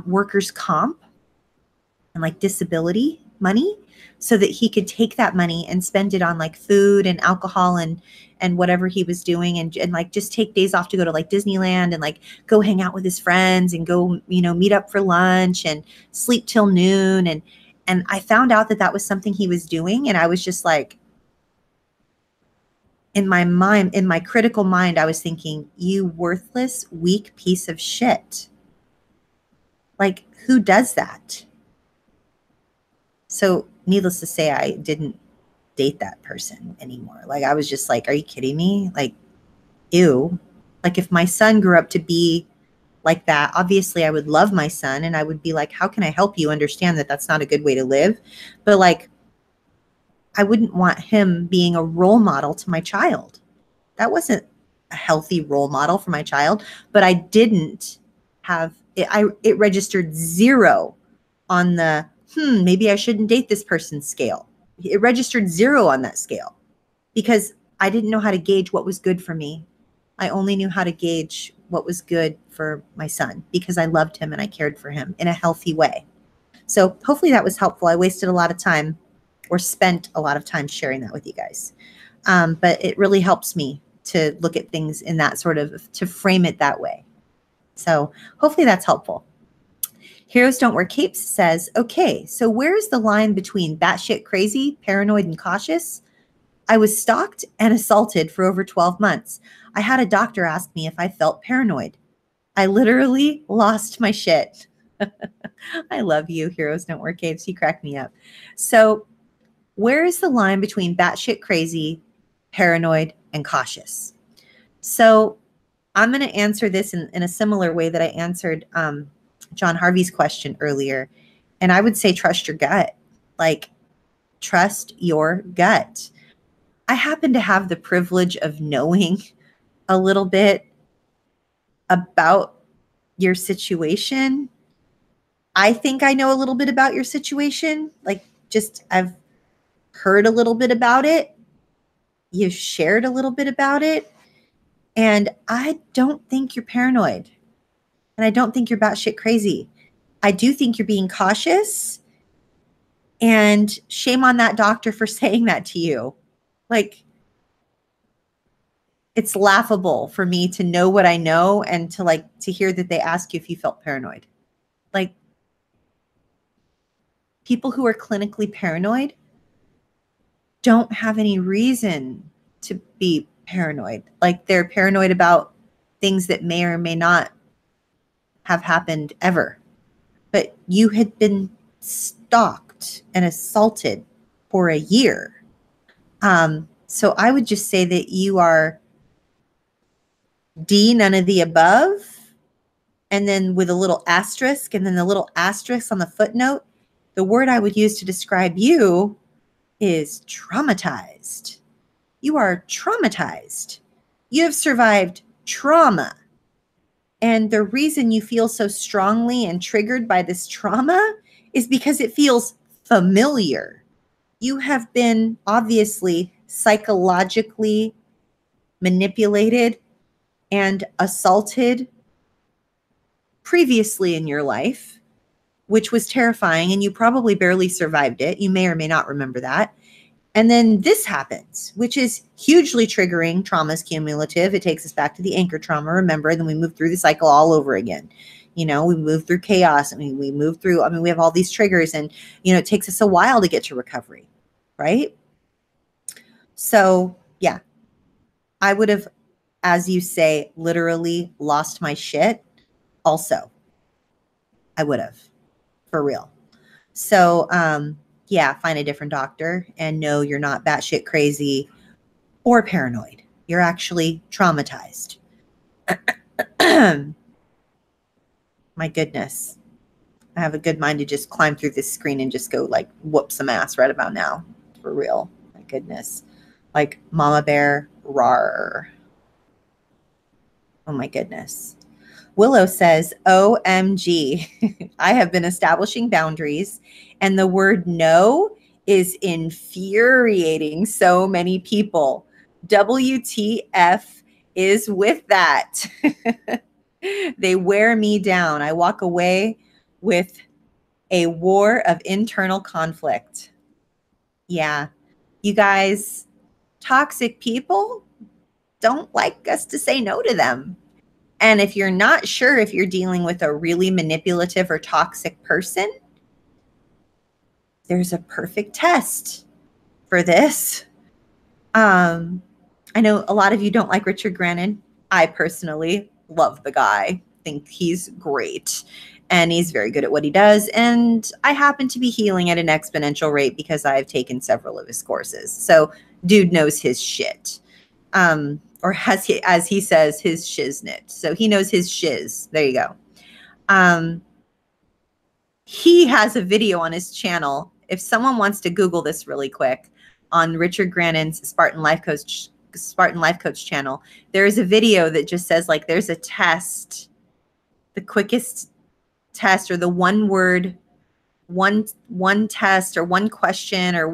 workers' comp and like disability money, so that he could take that money and spend it on like food and alcohol and whatever he was doing, and like just take days off to go to like Disneyland and like go hang out with his friends and go, meet up for lunch and sleep till noon. And I found out that that was something he was doing. And I was just like, in my mind, in my critical mind, I was thinking, you worthless, weak piece of shit. Like, who does that? So needless to say, I didn't date that person anymore. Like, I was just like, are you kidding me? Like, ew. Like, if my son grew up to be like that, obviously I would love my son and I would be like, how can I help you understand that that's not a good way to live? But like, I wouldn't want him being a role model to my child. That wasn't a healthy role model for my child. But I didn't have it. It registered 0 on the maybe I shouldn't date this person scale. It registered 0 on that scale because I didn't know how to gauge what was good for me. I only knew how to gauge what was good for my son because I loved him and I cared for him in a healthy way. So hopefully that was helpful. I wasted a lot of time, or spent a lot of time, sharing that with you guys. But it really helps me to look at things in that sort of, to frame it that way. So hopefully that's helpful. Heroes Don't Wear Capes says, okay, so where's the line between batshit crazy, paranoid, and cautious? I was stalked and assaulted for over 12 months. I had a doctor ask me if I felt paranoid. I literally lost my shit. I love you, Heroes Don't Wear Capes. You crack me up. So where is the line between batshit crazy, paranoid, and cautious? So I'm going to answer this in a similar way that I answered John Harvey's question earlier. And I would say trust your gut. Like, trust your gut. I happen to have the privilege of knowing a little bit about your situation. I think I know a little bit about your situation. Like, just I've heard a little bit about it. You've shared a little bit about it. And I don't think you're paranoid. And I don't think you're batshit crazy. I do think you're being cautious. And shame on that doctor for saying that to you. Like, it's laughable for me to know what I know and to hear that they ask you if you felt paranoid. Like, people who are clinically paranoid don't have any reason to be paranoid. Like, they're paranoid about things that may or may not have happened ever. But you had been stalked and assaulted for a year. So I would just say that you are D, none of the above, and then with a little asterisk, and then the little asterisk on the footnote. The word I would use to describe you is traumatized. You are traumatized. You have survived trauma. And the reason you feel so strongly and triggered by this trauma is because it feels familiar. You have been obviously psychologically manipulated and assaulted previously in your life, which was terrifying, and you probably barely survived it. You may or may not remember that. And then this happens, which is hugely triggering. Trauma is cumulative. It takes us back to the anchor trauma, remember, and then we move through the cycle all over again. We move through chaos. We move through, we have all these triggers, and, it takes us a while to get to recovery, right? So, yeah, I would have, as you say, literally lost my shit also. I would have, for real. So, yeah, find a different doctor, and no, you're not batshit crazy or paranoid. You're actually traumatized. My goodness. I have a good mind to just climb through this screen and just go whoop some ass right about now. For real. My goodness. Like Mama Bear, rawr. Oh my goodness. Willow says, OMG, I have been establishing boundaries, and the word no is infuriating so many people. WTF is with that. They wear me down. I walk away with a war of internal conflict. Yeah, you guys, toxic people don't like us to say no to them. And if you're not sure if you're dealing with a really manipulative or toxic person, there's a perfect test for this. I know a lot of you don't like Richard Grannon. I personally love the guy, think he's great, and he's very good at what he does. And I happen to be healing at an exponential rate because I've taken several of his courses. So dude knows his shit. Or as he says, his shiznit. So he knows his shiz. There you go. He has a video on his channel. If someone wants to Google this really quick, on Richard Grannon's Spartan Life Coach channel, there is a video that just says there's a test, the quickest test, or the one test or one question or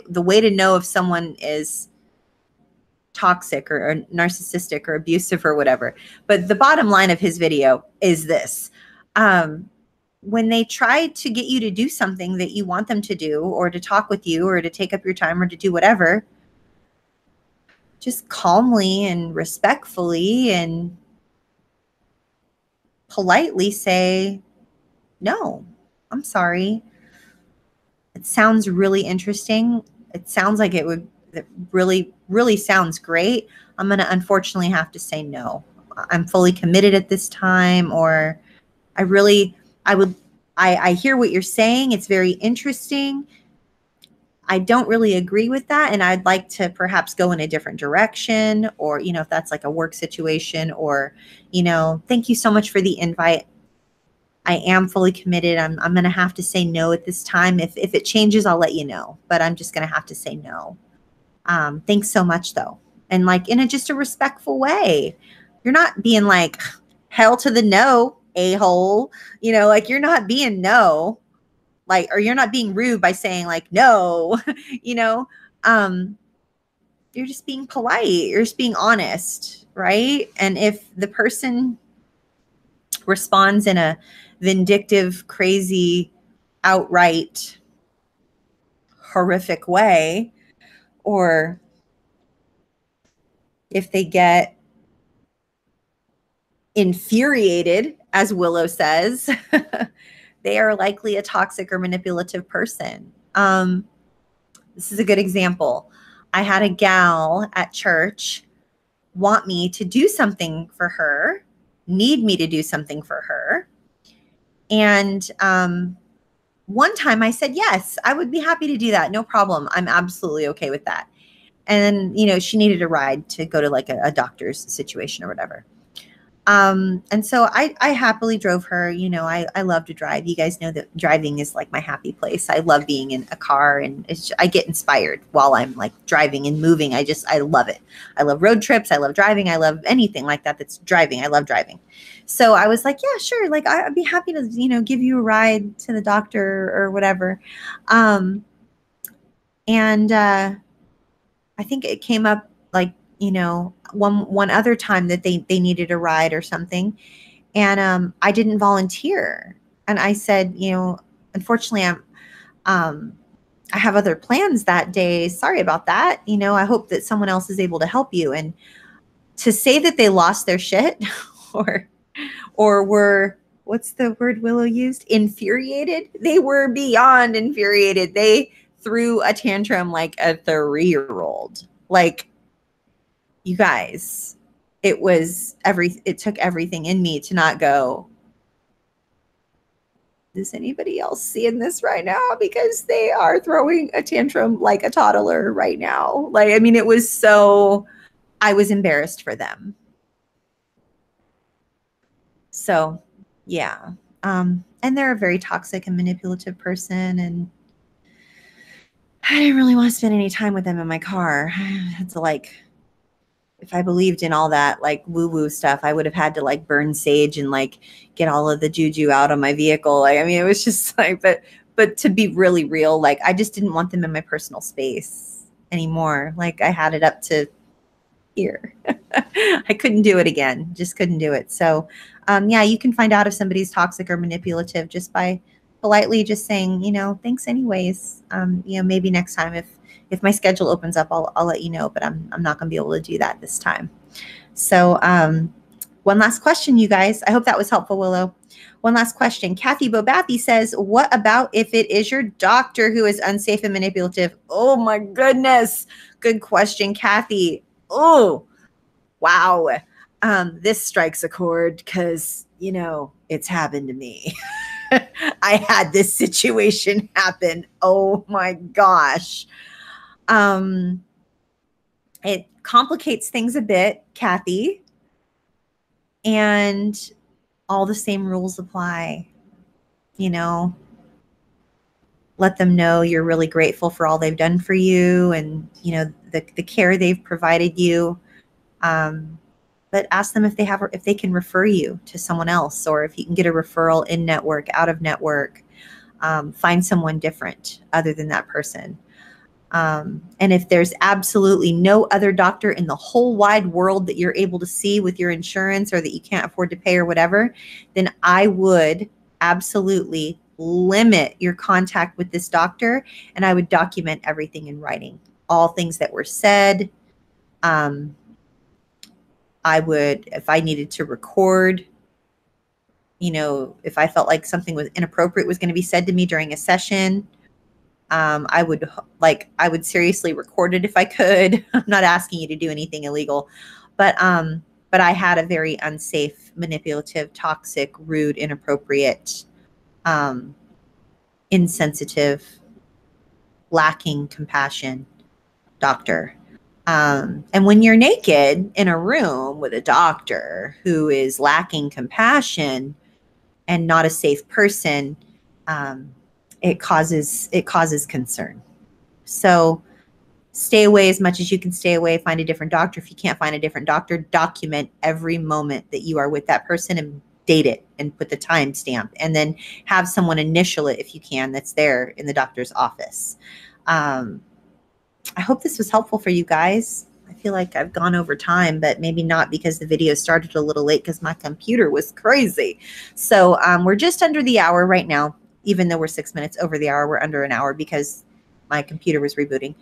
the way to know if someone is toxic or narcissistic or abusive or whatever. But the bottom line of his video is this. When they try to get you to do something that you want them to do, or to talk with you, or to take up your time, or to do whatever, just calmly and respectfully and politely say, no, I'm sorry. It sounds really interesting. It sounds like it really, really sounds great. I'm going to unfortunately have to say no. I'm fully committed at this time, or I hear what you're saying. It's very interesting. I don't really agree with that, and I'd like to perhaps go in a different direction, or, if that's like a work situation, or, thank you so much for the invite. I am fully committed. I'm going to have to say no at this time. If it changes, I'll let you know, but I'm just going to have to say no. Thanks so much though. And in just a respectful way. You're not being hell to the no, a-hole, you're not being no. like, or you're not being rude by saying like, no, you know, you're just being polite. You're just being honest, right? And if the person responds in a vindictive, crazy, outright, horrific way, or if they get infuriated, as Willow says, they are likely a toxic or manipulative person. This is a good example. I had a gal at church want me to do something for her, need me to do something for her. And one time I said, yes, I would be happy to do that. No problem. I'm absolutely okay with that. And then, you know, she needed a ride to go to like a doctor's situation or whatever. And so I happily drove her. You know, I love to drive. You guys know that driving is like my happy place. I love being in a car, and I get inspired while I'm like driving and moving. I love it. I love road trips. I love driving. I love anything like that that's driving. I love driving. So I was like, yeah, sure. Like I'd be happy to, you know, give you a ride to the doctor or whatever. And I think it came up like, you know, one other time that they needed a ride or something. And I didn't volunteer. And I said, you know, unfortunately, I have other plans that day. Sorry about that. You know, I hope that someone else is able to help you. And to say that they lost their shit or were, what's the word Willow used? Infuriated. They were beyond infuriated. They threw a tantrum like a 3-year-old. Like, you guys, it took everything in me to not go, is anybody else seeing this right now? Because they are throwing a tantrum like a toddler right now. Like, I mean, it was so, I was embarrassed for them. So yeah. And they're a very toxic and manipulative person. And I didn't really want to spend any time with them in my car. It's like, if I believed in all that like woo-woo stuff, I would have had to like burn sage and like get all of the juju out of my vehicle. Like, I mean, it was just like, but to be really real, like I just didn't want them in my personal space anymore. Like I had it up to here. I couldn't do it again. Just couldn't do it. So yeah, you can find out if somebody's toxic or manipulative just by politely just saying, you know, thanks anyways. You know, maybe next time if my schedule opens up, I'll let you know, but I'm not going to be able to do that this time. So one last question, you guys. I hope that was helpful, Willow. One last question. Kathy Bobathy says, what about if it is your doctor who is unsafe and manipulative? Oh my goodness. Good question, Kathy. Oh, wow. This strikes a chord because, you know, it's happened to me. I had this situation happen. Oh my gosh. It complicates things a bit, Kathy, and all the same rules apply. You know, let them know you're really grateful for all they've done for you and, you know, the care they've provided you. But ask them if they can refer you to someone else, or if you can get a referral in network, out of network. Find someone different other than that person. And if there's absolutely no other doctor in the whole wide world that you're able to see with your insurance, or that you can't afford to pay or whatever, then I would absolutely limit your contact with this doctor, and I would document everything in writing, all things that were said. I would, if I needed to record, you know, if I felt like something was inappropriate was going to be said to me during a session, I would seriously record it if I could. I'm not asking you to do anything illegal, but I had a very unsafe, manipulative, toxic, rude, inappropriate, insensitive, lacking compassion doctor. And when you're naked in a room with a doctor who is lacking compassion and not a safe person, it causes concern. So stay away as much as you can stay away. Find a different doctor. If you can't find a different doctor, document every moment that you are with that person, and date it and put the time stamp, and then have someone initial it if you can, that's there in the doctor's office. I hope this was helpful for you guys. I feel like I've gone over time, but maybe not, because the video started a little late because my computer was crazy. So we're just under the hour right now. Even though we're 6 minutes over the hour, we're under an hour because my computer was rebooting.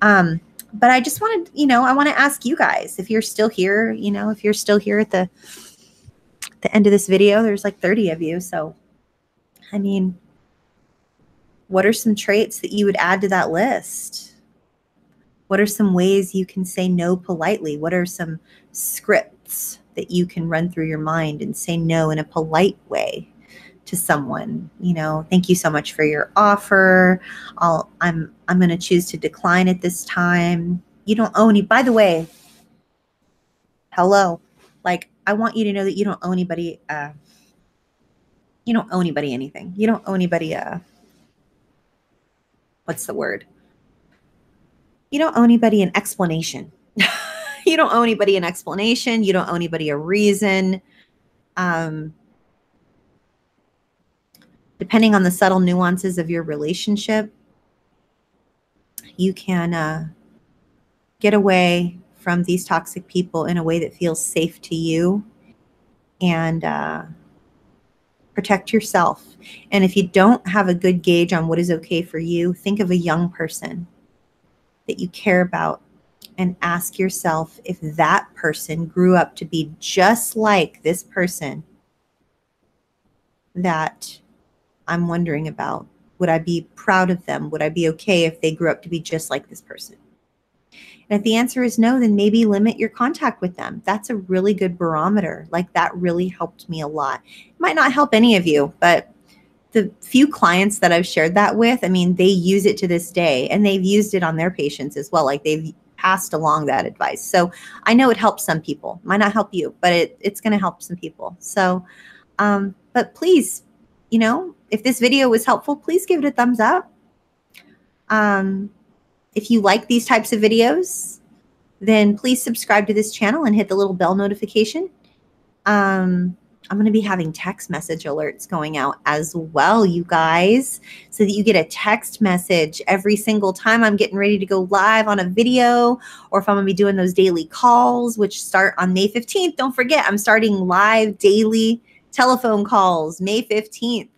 But I just wanted, I want to ask you guys, if you're still here, if you're still here at the end of this video, there's like 30 of you. So, I mean, what are some traits that you would add to that list? What are some ways you can say no politely? What are some scripts that you can run through your mind and say no in a polite way to someone? Thank you so much for your offer. I'm going to choose to decline at this time. You don't owe any, by the way, hello. Like, I want you to know that you don't owe anybody, anything. You don't owe anybody, what's the word? You don't owe anybody an explanation. You don't owe anybody an explanation. You don't owe anybody a reason. Depending on the subtle nuances of your relationship, you can get away from these toxic people in a way that feels safe to you, and protect yourself. And if you don't have a good gauge on what is okay for you, think of a young person that you care about and ask yourself if that person grew up to be just like this person that I'm wondering about. Would I be proud of them? Would I be okay if they grew up to be just like this person? And if the answer is no, then maybe limit your contact with them. That's a really good barometer. Like, that really helped me a lot. It might not help any of you, but the few clients that I've shared that with, I mean, they use it to this day, and they've used it on their patients as well. Like, they've passed along that advice. So I know it helps some people. Might not help you, but it's going to help some people. So, but please, if this video was helpful, please give it a thumbs up. If you like these types of videos, then please subscribe to this channel and hit the little bell notification. I'm going to be having text message alerts going out as well, you guys, so that you get a text message every single time I'm getting ready to go live on a video, or if I'm going to be doing those daily calls, which start on May 15th. Don't forget, I'm starting live daily telephone calls May 15th,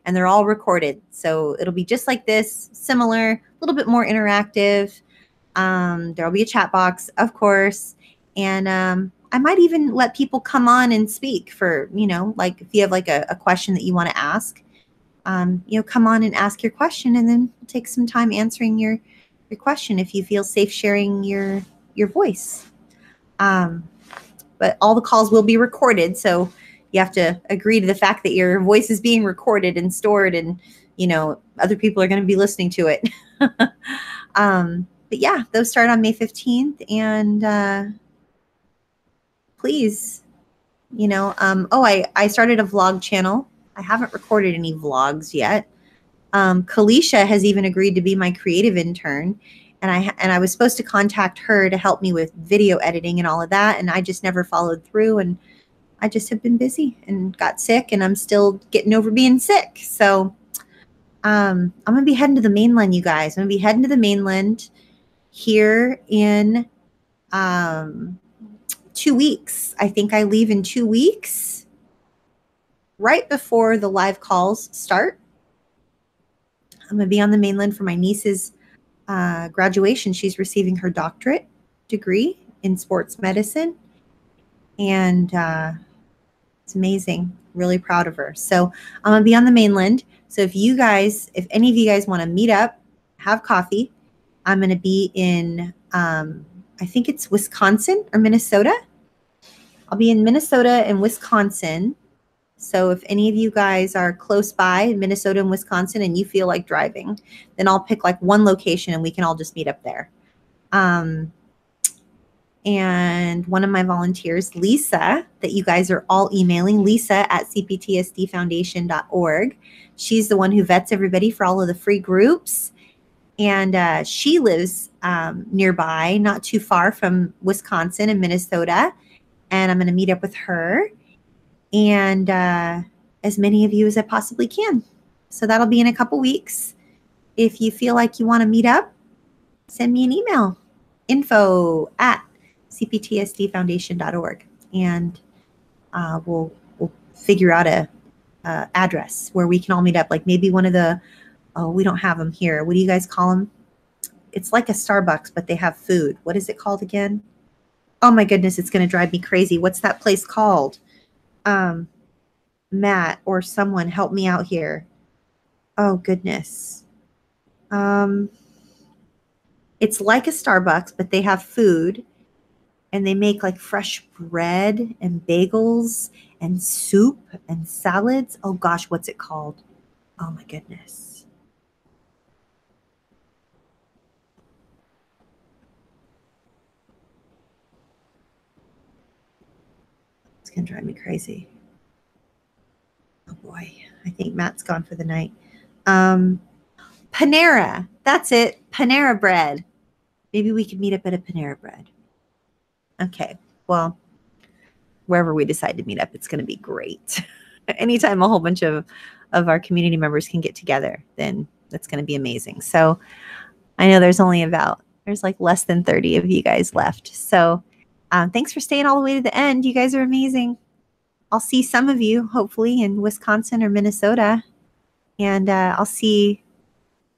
and they're all recorded. So it'll be just like this, similar, a little bit more interactive. There'll be a chat box, of course, and I might even let people come on and speak for, like, if you have like a question that you want to ask, come on and ask your question, and then we'll take some time answering your question if you feel safe sharing your voice. But all the calls will be recorded, so you have to agree to the fact that your voice is being recorded and stored, and other people are going to be listening to it. But yeah, those start on May 15th, and please, I started a vlog channel. I haven't recorded any vlogs yet. Kalisha has even agreed to be my creative intern, and I was supposed to contact her to help me with video editing and all of that, and I just never followed through, and I just have been busy and got sick, and I'm still getting over being sick. So I'm going to be heading to the mainland, you guys. I'm going to be heading to the mainland here in 2 weeks. I think I leave in 2 weeks, right before the live calls start. I'm going to be on the mainland for my niece's graduation. She's receiving her doctorate degree in sports medicine, and it's amazing. Really proud of her. So I'm going to be on the mainland. So if any of you guys want to meet up, have coffee, I'm going to be in, I think it's Wisconsin or Minnesota. I'll be in Minnesota and Wisconsin. So if any of you guys are close by, Minnesota and Wisconsin, and you feel like driving, then I'll pick like one location and we can all just meet up there. And one of my volunteers, Lisa, that you guys are all emailing, Lisa at cptsdfoundation.org. She's the one who vets everybody for all of the free groups. And she lives nearby, not too far from Wisconsin and Minnesota. And I'm going to meet up with her. and as many of you as I possibly can. So that'll be in a couple weeks. If you feel like you want to meet up, send me an email, info@cptsdfoundation.org, and we'll figure out a address where we can all meet up. Like maybe one of the, oh, we don't have them here. What do you guys call them? It's like a Starbucks, but they have food. What is it called again? Oh my goodness, it's going to drive me crazy. What's that place called? Matt or someone help me out here. Oh goodness. It's like a Starbucks, but they have food, and they make like fresh bread and bagels and soup and salads. Oh gosh, what's it called? Oh my goodness. It's going to drive me crazy. Oh boy, I think Matt's gone for the night. Panera. That's it. Panera bread. Maybe we could meet up at a Panera bread. Okay. Well, wherever we decide to meet up, it's going to be great. Anytime a whole bunch of our community members can get together, then that's going to be amazing. So I know there's like less than 30 of you guys left. So thanks for staying all the way to the end. You guys are amazing. I'll see some of you hopefully in Wisconsin or Minnesota. And I'll see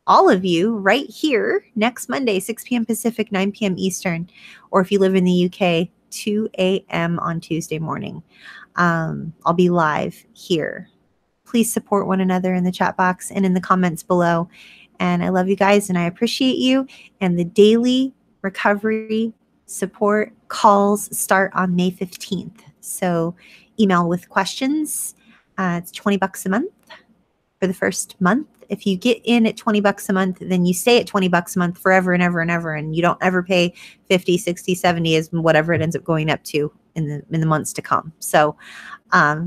all of you right here next Monday, 6 p.m. Pacific, 9 p.m. Eastern. Or if you live in the UK, 2 a.m. on Tuesday morning. I'll be live here. Please support one another in the chat box and in the comments below. And I love you guys and I appreciate you. And the daily recovery support calls start on May 15th. So email with questions. It's $20 a month for the first month. If you get in at $20 a month, then you stay at $20 a month forever and ever and ever. And you don't ever pay 50, 60, 70 as whatever it ends up going up to in the months to come. So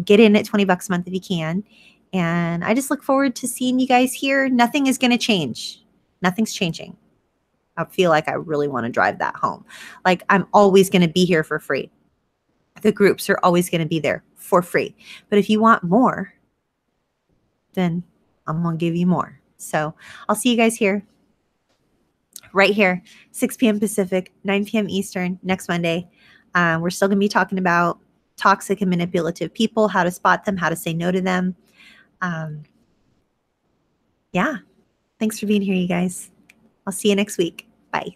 get in at $20 a month if you can. And I just look forward to seeing you guys here. Nothing is going to change. Nothing's changing. I feel like I really want to drive that home. Like I'm always going to be here for free. The groups are always going to be there for free. But if you want more, then I'm going to give you more. So I'll see you guys here, right here, 6 p.m. Pacific, 9 p.m. Eastern next Monday. We're still going to be talking about toxic and manipulative people, how to spot them, how to say no to them. Yeah. Thanks for being here, you guys. I'll see you next week. Bye.